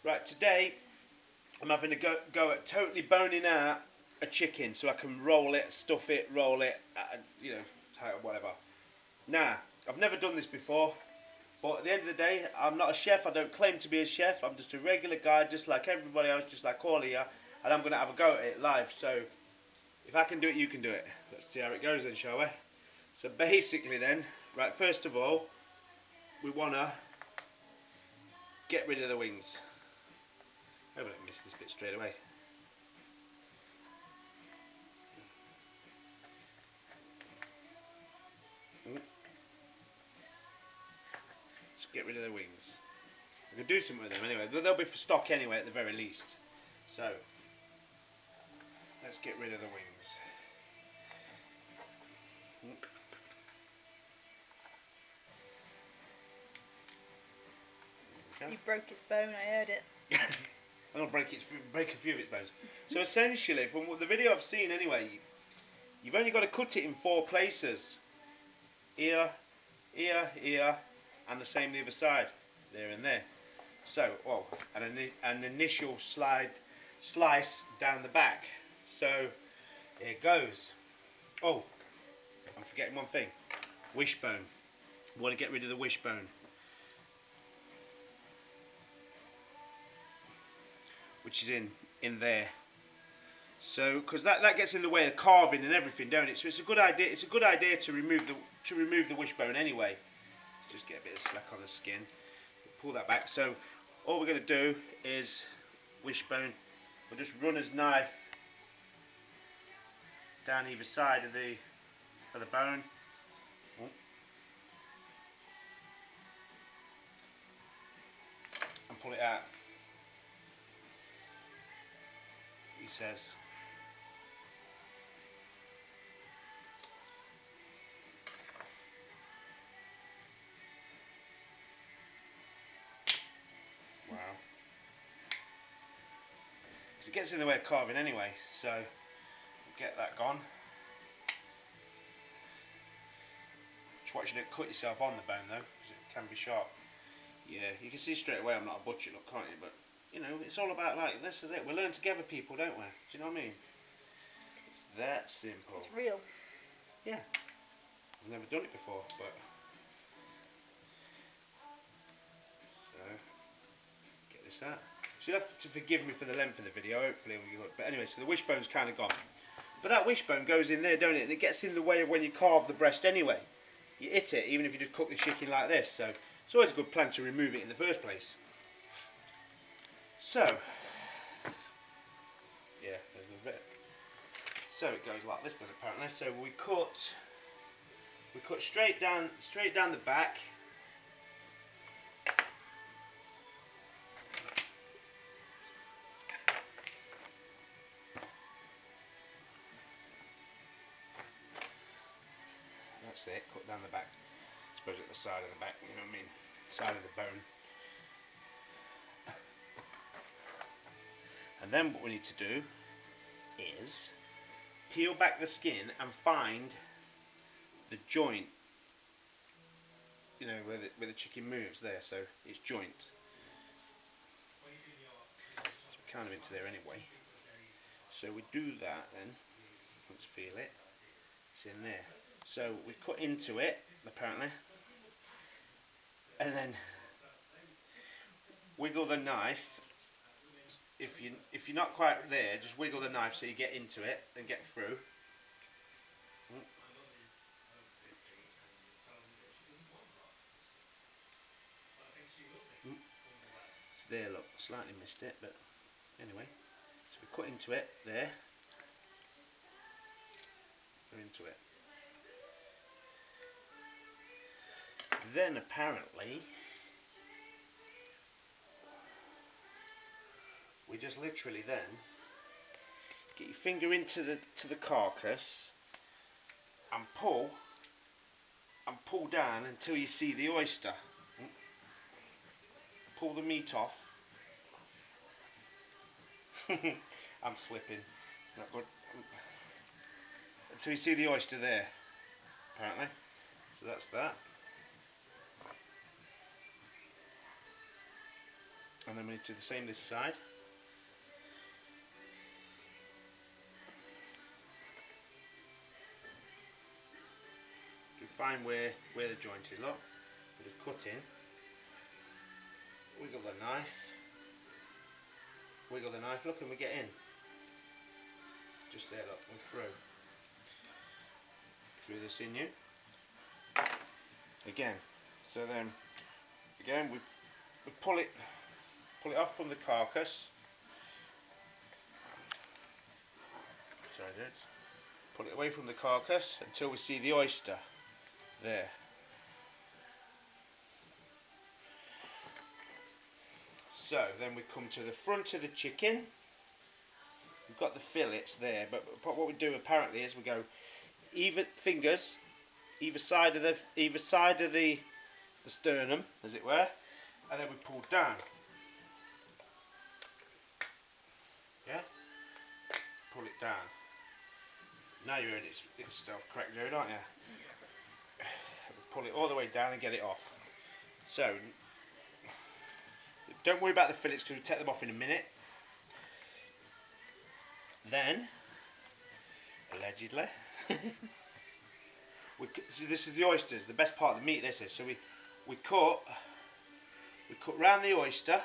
Right, today I'm having a go at totally boning out a chicken so I can roll it, stuff it, roll it, you know, whatever. Now, I've never done this before, but at the end of the day, I'm not a chef. I don't claim to be a chef. I'm just a regular guy, just like everybody else, just like all of you, and I'm going to have a go at it live. So, if I can do it, you can do it. Let's see how it goes then, shall we? So basically then, right, first of all, we want to get rid of the wings. I hope I don't miss this bit straight away. Just get rid of the wings. We can do something with them anyway. They'll be for stock anyway at the very least. So, let's get rid of the wings. You broke its bone, I heard it. I'm going to break a few of its bones. So essentially, from the video I've seen anyway, you've only got to cut it in 4 places. Here, here, here, and the same the other side. There and there. So, oh, and an initial slice down the back. So, here it goes. Oh, I'm forgetting one thing. Wishbone. We want to get rid of the wishbone. Which is in there. So, because that gets in the way of carving and everything, don't it? So it's a good idea. It's a good idea to remove the wishbone anyway. Let's just get a bit of slack on the skin. Pull that back. So all we're going to do is wishbone. We'll just run his knife down either side of the bone. And pull it out. He says. Wow. Because it gets in the way of carving anyway, so get that gone. Just watch you don't cut yourself on the bone though, because it can be sharp. Yeah, you can see straight away I'm not a butcher, look, can't you? But you know, it's all about, like, this is it. We learn together, people, don't we? Do you know what I mean? It's that simple. It's real. Yeah. I've never done it before, but so get this out. So you'll have to forgive me for the length of the video. Hopefully, but anyway, so the wishbone's kind of gone. But that wishbone goes in there, don't it? And it gets in the way of when you carve the breast anyway. You hit it, even if you just cook the chicken like this. So it's always a good plan to remove it in the first place. So, yeah, there's a bit. So it goes like this then, apparently. So we cut straight down the back. That's it. Cut down the back. I suppose at the side of the back. You know what I mean? Side of the bone. And then what we need to do is peel back the skin and find the joint, you know, where the chicken moves there, so it's joint. It's kind of into there anyway. So we do that then, let's feel it, it's in there. So we cut into it, apparently, and then wiggle the knife. If you're not quite there, just wiggle the knife so you get into it and get through. It's there, look, slightly missed it, but anyway. So we cut into it there. Go into it. Then apparently we just literally then get your finger into the carcass and pull down until you see the oyster. Pull the meat off. I'm slipping. It's not good. Until you see the oyster there, apparently. So that's that. And then we need to do the same this side. You find where the joint is, look. We just cut in. Wiggle the knife. Wiggle the knife, look, and we get in. Just there, look, and through. Through the sinew. Again. So then, again, we pull it off from the carcass. Sorry, dude. Pull it away from the carcass until we see the oyster. There. So then we come to the front of the chicken. We've got the fillets there, but what we do apparently is we go even fingers either side of the sternum, as it were, and then we pull down. Yeah, pull it down. Now you're in its stuff, correct, Joe, aren't you? Pull it all the way down and get it off. So don't worry about the fillets because we'll take them off in a minute. Then, allegedly, so this is the oysters, the best part of the meat. This is so we cut round the oyster.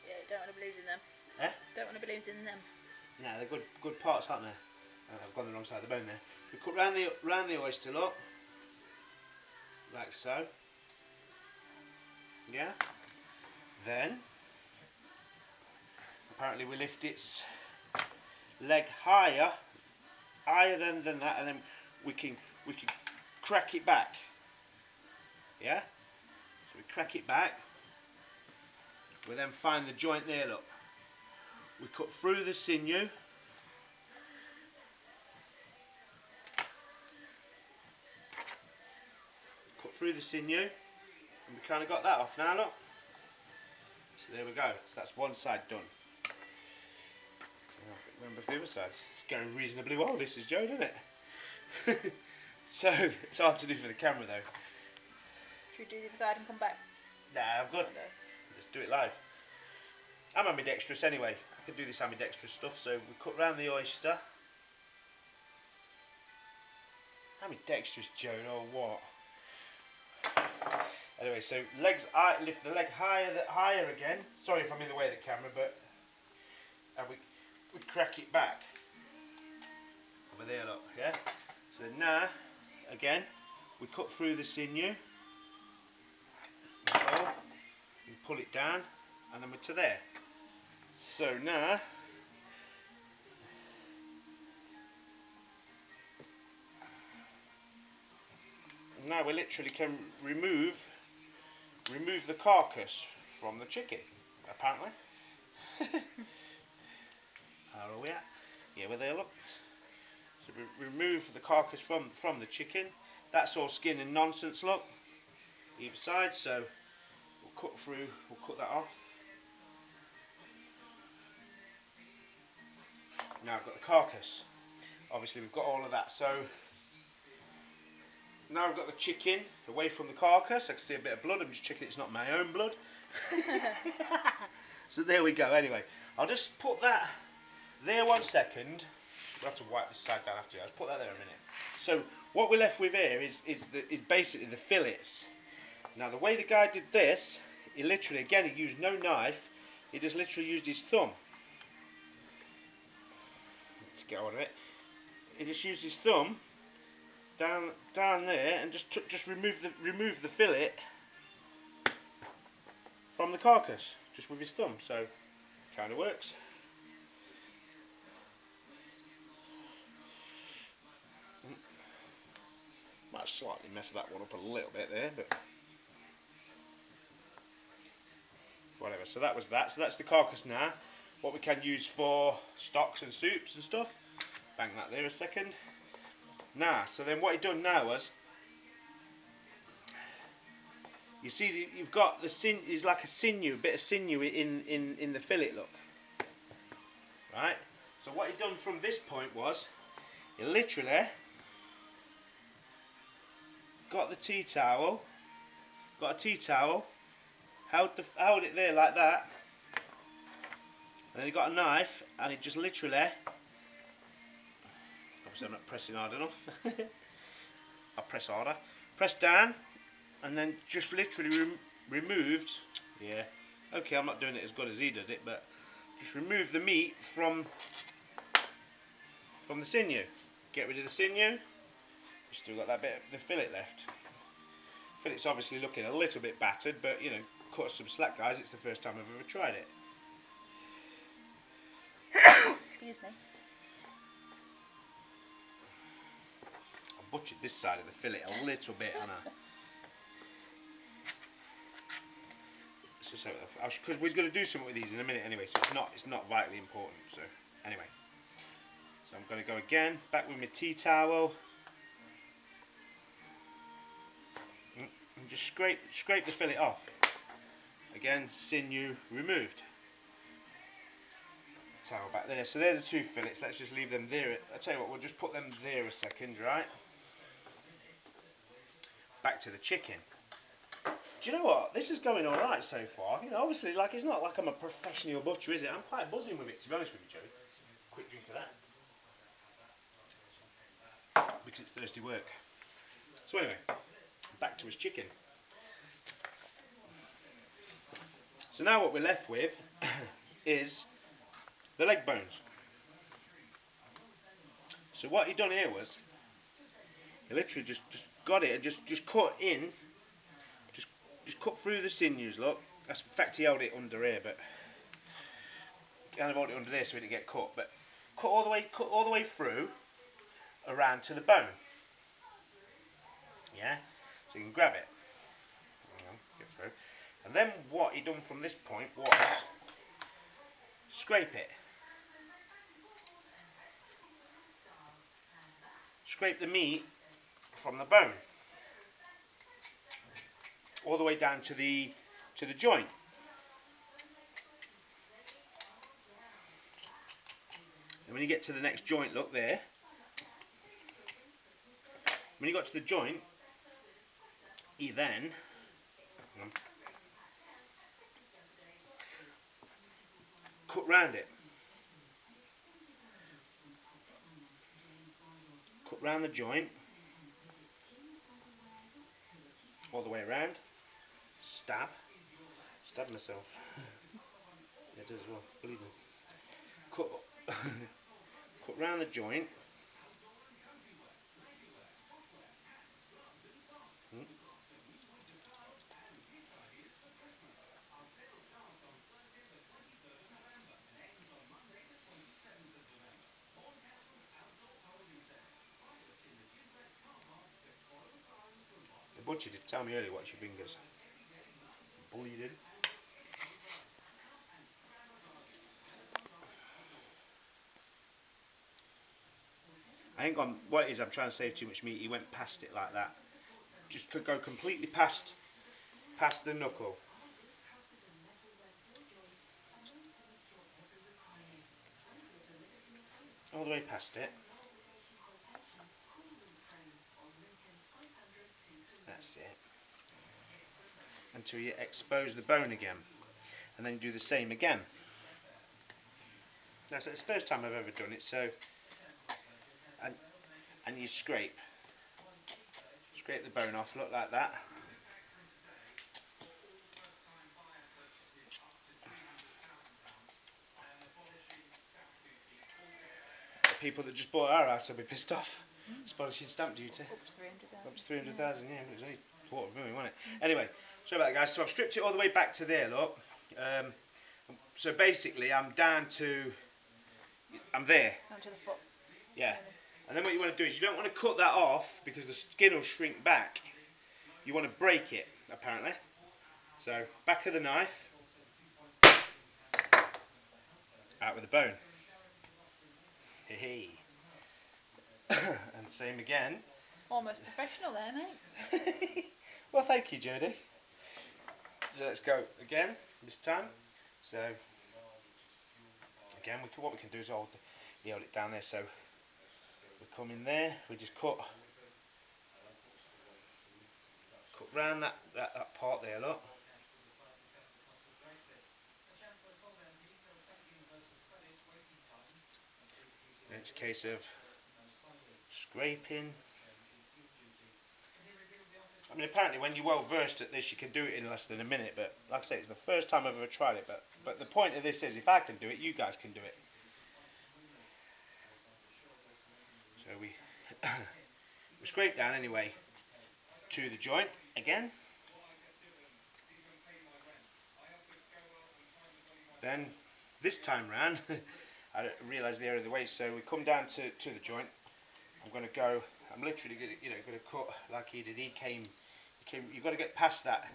Yeah, don't want to be losing them. Eh? Don't want to be losing them. No, they're good parts, aren't they? I've gone the wrong side of the bone there. We cut round the oyster, look, like so. Yeah. Then apparently we lift its leg higher than that, and then we can crack it back. Yeah. So we crack it back. We then find the joint there. Look. We cut through the sinew. Cut through the sinew, and we kind of got that off now. Look. So there we go. So that's one side done. Remember the other side. It's going reasonably well. This is Joe, isn't it? So it's hard to do for the camera though. Should we do the other side and come back? Nah, I'm good. Let's do it live. I'm ambidextrous anyway. I can do this ambidextrous stuff. So we cut round the oyster. Ambidextrous, Joe, or what? Anyway, so lift the leg higher again. Sorry if I'm in the way of the camera, but we crack it back over there, look. Yeah. So now, again, we cut through the sinew. We pull it down, and then we're to there. So now, we literally can remove the carcass from the chicken, apparently. How are we at? Yeah, we're there, look. So we remove the carcass from the chicken. That's all skin and nonsense, look. Either side, so we'll cut that off. Now I've got the carcass. Obviously we've got all of that, so now I've got the chicken away from the carcass. I can see a bit of blood. I'm just checking it's not my own blood. So there we go. Anyway, I'll just put that there 1 second. We'll have to wipe this side down after. I'll put that there a minute. So what we're left with here is basically the fillets. Now the way the guy did this, he literally, again, he used no knife. He just literally used his thumb. Let's get on it. He just used his thumb down there and just remove the fillet from the carcass just with his thumb. So kind of works. Might slightly mess that one up a little bit there, but whatever. So that was that. So that's the carcass now. What we can use for stocks and soups and stuff. Bang that there a second. Now, so then what he done now was, you see you've got the is like a sinew, a bit of sinew in the fillet, look. Right? So what he done from this point was, he literally got a tea towel, Hold it there like that. And then you got a knife, and it just literally. Obviously, I'm not pressing hard enough. I'll press harder. Press down, and then just literally removed. Yeah. Okay, I'm not doing it as good as he did it, but just remove the meat from the sinew. Get rid of the sinew. You've still got that bit of the fillet left. Fillet's obviously looking a little bit battered, but you know, cut us some slack, guys. It's the first time I've ever tried it. Excuse me. I butchered this side of the fillet a little bit, haven't I? Because we're going to do something with these in a minute anyway, so it's not vitally important. So anyway, so I'm going to go again, back with my tea towel, and just scrape the fillet off. Again, sinew removed. Towel back there. So there's the two fillets. Let's just leave them there. I'll tell you what, we'll just put them there a second, right? Back to the chicken. Do you know what? This is going all right so far. You know, obviously, like it's not like I'm a professional butcher, is it? I'm quite buzzing with it, to be honest with you, Joey. Quick drink of that, because it's thirsty work. So anyway, back to his chicken. So now what we're left with is the leg bones. So what he done here was he literally just got it and just cut in. Just cut through the sinews, look. That's, in fact, he held it under here, but kind of hold it under there so it didn't get cut. But cut all the way through, around to the bone. Yeah, so you can grab it. Hang on, get through. And then what he done from this point was scrape it. Scrape the meat from the bone. All the way down to the joint. And when you get to the next joint, look there. When you got to the joint, you then cut round it. Cut round the joint. All the way around. Stab myself. Yeah, I do as well, believe me. Cut round the joint. The butcher did tell me earlier, watch your fingers. Bleeding. I ain't gone. What it is, I'm trying to save too much meat. He went past it like that. Just could go completely past the knuckle. All the way past it. That's it. Until you expose the bone again. And then you do the same again. Now, so it's the first time I've ever done it, so and you scrape the bone off, look like that. The people that just bought our house will be pissed off. Sponsorship stamp duty. Up to 300,000. Up to 300,000, yeah. It was only $250,000, wasn't it? Anyway, sorry about that, guys. So I've stripped it all the way back to there, look. So basically, I'm there. Down to the foot. Yeah. And then what you want to do is you don't want to cut that off because the skin will shrink back. You want to break it, apparently. So, back of the knife. Out with the bone. Hey. And same again. Almost professional there, mate. Well, thank you, Jodie. So let's go again this time. So again, what we can do is hold it down there. So we come in there. We just cut round that part there. Look. it's a case of scraping. I mean, apparently when you're well versed at this, you can do it in less than a minute, but like I say, it's the first time I've ever tried it, but the point of this is, if I can do it, you guys can do it. So we scrape down anyway to the joint again. Then this time round, I realised the area of the waist, so we come down to the joint. I'm literally going to cut like he did. You've got to get past that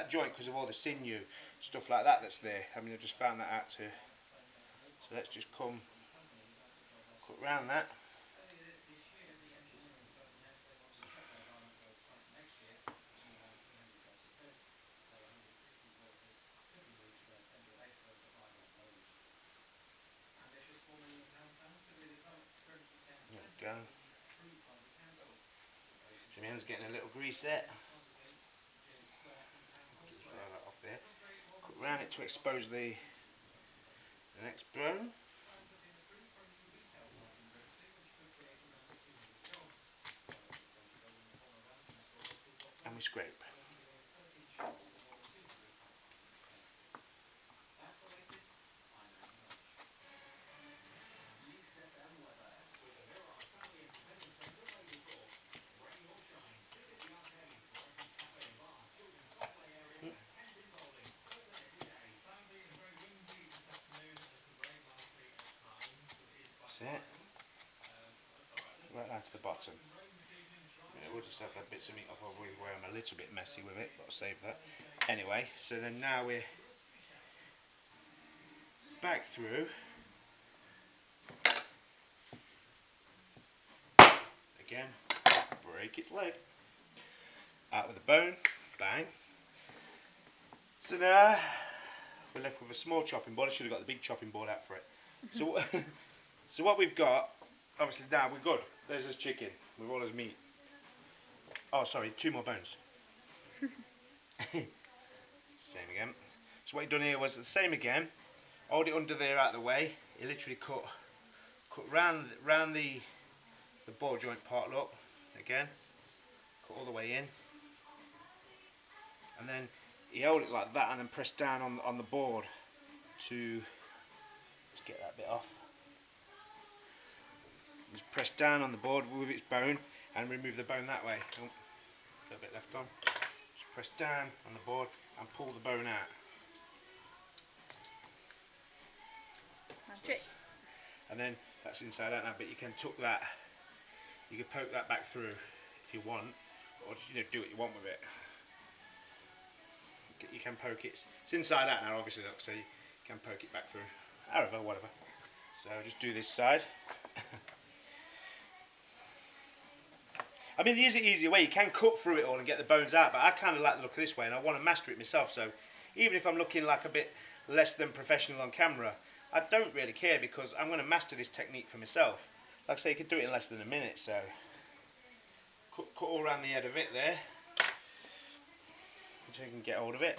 joint because of all the sinew stuff like that that's there. I mean, I just found that out too. So let's just cut round that. There we go. So my hand's getting a little grease there. Get that off there. Cut round it to expose the next bone. And we scrape. That's it. Right down to the bottom. We'll just have bits of meat off where I'm a little bit messy with it, but I'll save that. Anyway, so then now we're back through. Again, break its leg. Out with the bone, bang. So now we're left with a small chopping board. I should have got the big chopping board out for it. So what we've got, obviously now we're good. There's this chicken with all his meat. Oh, sorry, 2 more bones. Same again. So what he done here was the same again. Hold it under there out of the way. He literally cut round the ball joint part, look, again. Cut all the way in. And then he held it like that and then pressed down on the board to just get that bit off. Just press down on the board with its bone and remove the bone that way. Oh, a little bit left on. Just press down on the board and pull the bone out. Magic. And then that's inside out now, but you can tuck that, you can poke that back through if you want, or just, do what you want with it. You can poke it. It's inside out now, obviously, look, so you can poke it back through. However, whatever. So just do this side. I mean, there is an easier way. You can cut through it all and get the bones out, but I kind of like the look of this way, and I want to master it myself. So even if I'm looking like a bit less than professional on camera, I don't really care because I'm going to master this technique for myself. Like I say, you can do it in less than a minute. So cut all around the head of it there, so you can get hold of it.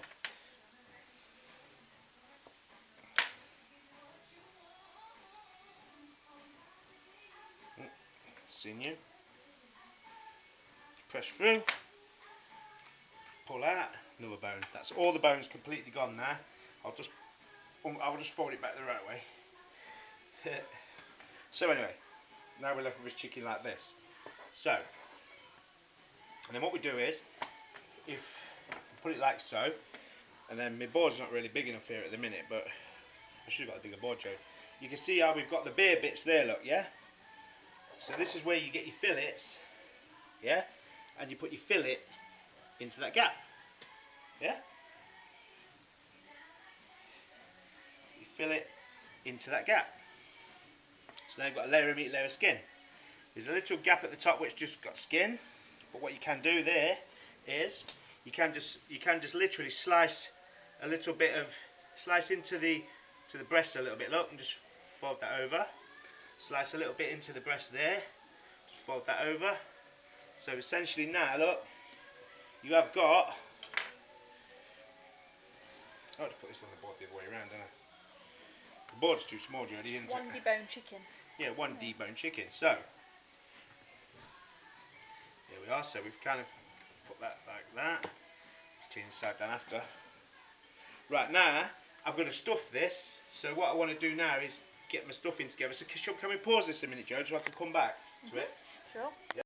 Sinew. Press through, pull out, another bone. That's all the bones completely gone now. I'll just fold it back the right way. So anyway, now we're left with this chicken like this. So, and then what we do is, if we put it like so, and then my board's not really big enough here at the minute, but I should have got a bigger board, Joe. You can see how we've got the bare bits there, look, yeah? So this is where you get your fillets, yeah? And you put your fillet into that gap, yeah? You fillet into that gap. So now you've got a layer of meat, layer of skin. There's a little gap at the top which just got skin, but what you can do there is you can just literally slice a little bit of, slice into the breast a little bit, look, and just fold that over. Slice a little bit into the breast there, just fold that over. So essentially now, look, you have got, I'll just put this on the board the other way around, don't I? The board's too small, Jodie, isn't One it? deboned chicken. Yeah, one deboned chicken. So, here we are. So we've kind of put that like that. Let's clean the side down after. Right, now I'm going to stuff this. So what I want to do now is get my stuffing together. So can we pause this a minute, Jodie, so I can come back to it? Sure.